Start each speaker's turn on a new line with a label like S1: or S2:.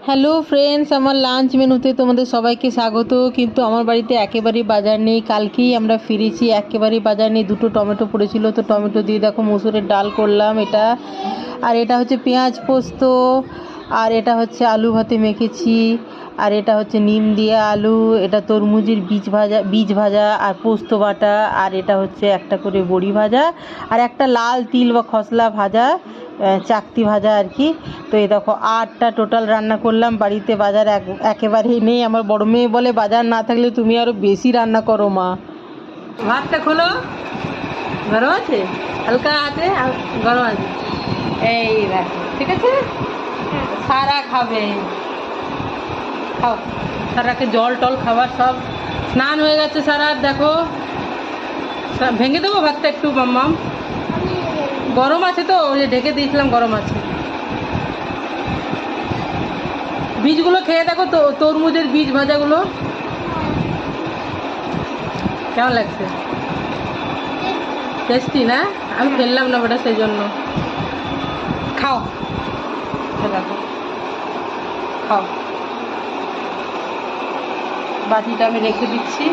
S1: Hello friends, আমার lunch মেনুতে তোমাদের সবাইকে স্বাগত। কিন্তু আমার বাড়িতে একেবারেই বাজার নেই। কালকেই আমরা ফিরেছি, একেবারেই বাজার নেই। দুটো টমেটো পড়েছিল, তো টমেটো দিয়ে দেখো মসুরের ডাল করলাম এটা। আর এটা হচ্ছে পেঁয়াজ পোস্ত, আর এটা হচ্ছে আলু ভাতে মেখেছি, আর এটা হচ্ছে নিম দিয়ে আলু, এটা তরমুজের বীজ ভাজা আর পোস্ত বাটা, আর এটা হচ্ছে একটা করে বড়ি ভাজা, আর একটা লাল তিল বা খসলা ভাজা, চাকতি ভাজা আর কি। তো এই দেখো 8টা টোটাল রান্না করলাম। বাড়িতে বাজার একেবারেই নেই। আমার বড় মেয়ে বলে বাজার না থাকলে তুমি আরও বেশি রান্না করো মা। ভাতটা খোলো, গরম আছে, হালকা আছে, গরম আছে, এই দেখো, ঠিক আছে। সারা খাবে, খাও। সারাকে জল টল খাবার সব স্নান হয়ে গেছে সারার, দেখো। ভেঙে দেবো ভাতটা একটু মাম্মাম, গরম আছে তো, ওই যে ঢেকে দিয়েছিলাম, গরম আছে। বীজগুলো খেয়ে দেখো তো, তরমুজের বীজ ভাজাগুলো কেমন লাগছে? টেস্টি না? আমি ফেললাম না বেটা, সেই জন্য। খাও, দেখো, খাও। বাটিটা আমি রেখে দিচ্ছি।